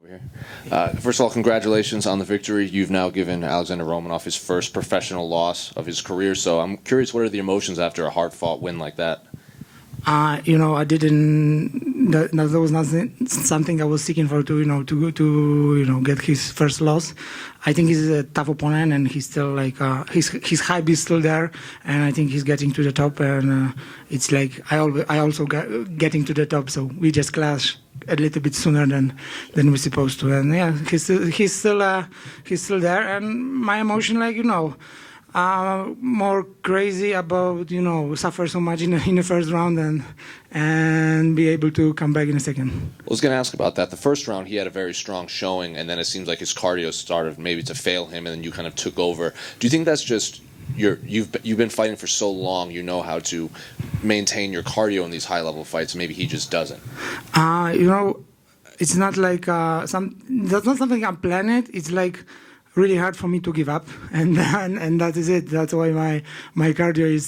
Here. First of all, congratulations on the victory. You've now given Alexandr Romanov his first professional loss of his career. So I'm curious, what are the emotions after a hard-fought win like that? I didn't. That was not something I was seeking for to get his first loss. I think he's a tough opponent, and he's still his hype is still there, and I think he's getting to the top. And it's like I also getting to the top, so we just clash a little bit sooner than we're supposed to. And yeah, he's still there, and my emotion, more crazy about suffer so much in the first round and be able to come back in a second. I was going to ask about that. The first round he had a very strong showing, and then it seems like his cardio started maybe to fail him, and then you kind of took over. Do you think that's just you've been fighting for so long, you know how to maintain your cardio in these high level fights? Maybe he just doesn't. It's not like that's not something I'm planning. It's like really hard for me to give up, and that is it. That's why my cardio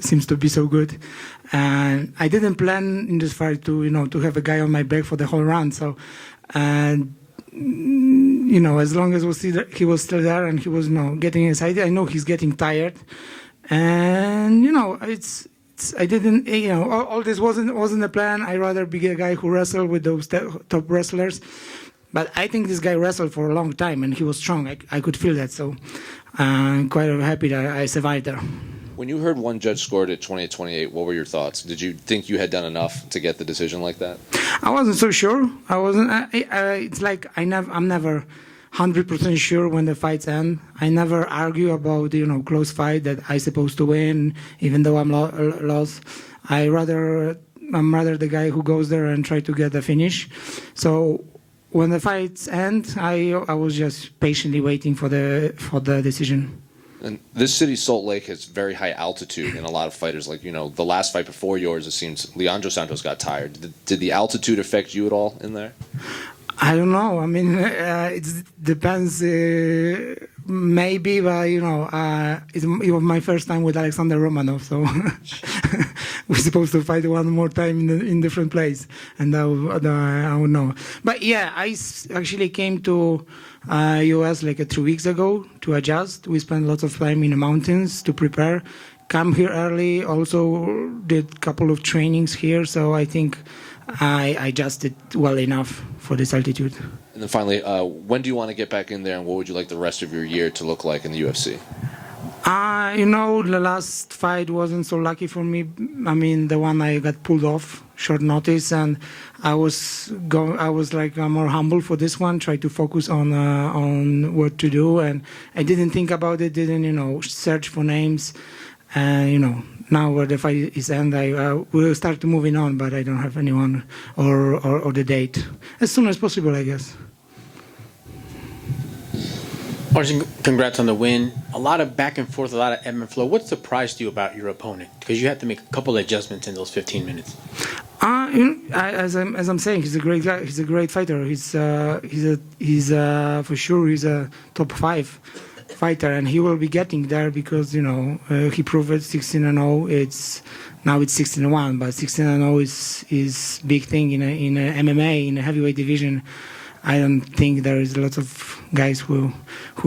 seems to be so good. And I didn't plan in this fight to have a guy on my back for the whole round. So, and as long as he was still there and he was getting inside, I know he's getting tired, and I didn't, all this wasn't a plan. I rather be a guy who wrestled with those top wrestlers. But I think this guy wrestled for a long time, and he was strong. I could feel that, so I'm quite happy that I survived there. When you heard one judge scored it 28-28, what were your thoughts? Did you think you had done enough to get the decision like that? I wasn't so sure. I wasn't. It's like I'm never 100% sure when the fights end. I never argue about close fight that I supposed to win, even though I'm lost. I'm rather the guy who goes there and try to get the finish. So when the fights end, I was just patiently waiting for the decision. And this city, Salt Lake, has very high altitude, and a lot of fighters, the last fight before yours, it seems Leandro Santos got tired. Did the altitude affect you at all in there? I don't know. I mean, it depends. Maybe, but it was my first time with Alexandr Romanov, so we're supposed to fight one more time in different place, and I would know. But yeah, I actually came to US 3 weeks ago to adjust. We spent lots of time in the mountains to prepare. Come here early. Also did a couple of trainings here, so I think I adjusted well enough for this altitude. And then finally, when do you want to get back in there, and what would you like the rest of your year to look like in the UFC? The last fight wasn't so lucky for me. I mean, the one I got pulled off short notice, and I was more humble for this one. Try to focus on what to do, and I didn't think about it. Didn't search for names, and now where the fight is end, I will start moving on, but I don't have anyone or the date. As soon as possible, I guess. Marcin, congrats on the win. A lot of back and forth, a lot of ebb and flow. What surprised you about your opponent? Because you had to make a couple of adjustments in those 15 minutes. As I'm saying, he's a great guy. He's a great fighter. He's for sure he's a top 5 fighter, and he will be getting there because he proved it 16-0. Now it's 16-1, but 16-0 is big thing in MMA in a heavyweight division. I don't think there is lots of guys who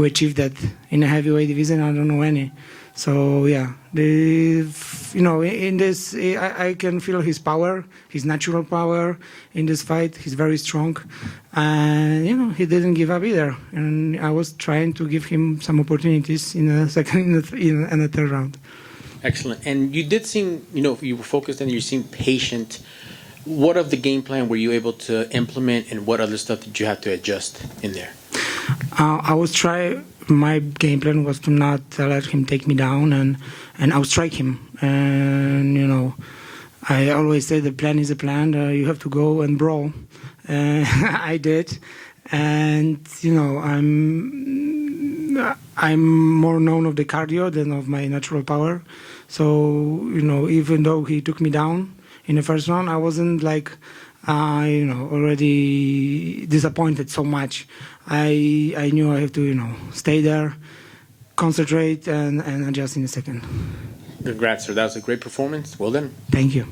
achieve that in a heavyweight division. I don't know any. So yeah, in this I can feel his power, his natural power in this fight. He's very strong, and he didn't give up either. And I was trying to give him some opportunities in the second, in the third round. Excellent. And you did seem, you were focused and you seemed patient. What of the game plan were you able to implement, and what other stuff did you have to adjust in there? My game plan was to not let him take me down, and outstrike him. And I always say the plan is a plan. You have to go and brawl. I did, and I'm more known of the cardio than of my natural power. So even though he took me down in the first round, I wasn't already disappointed so much. I knew I have to, stay there, concentrate, and adjust in a second. Congrats, sir. That was a great performance. Well done. Thank you.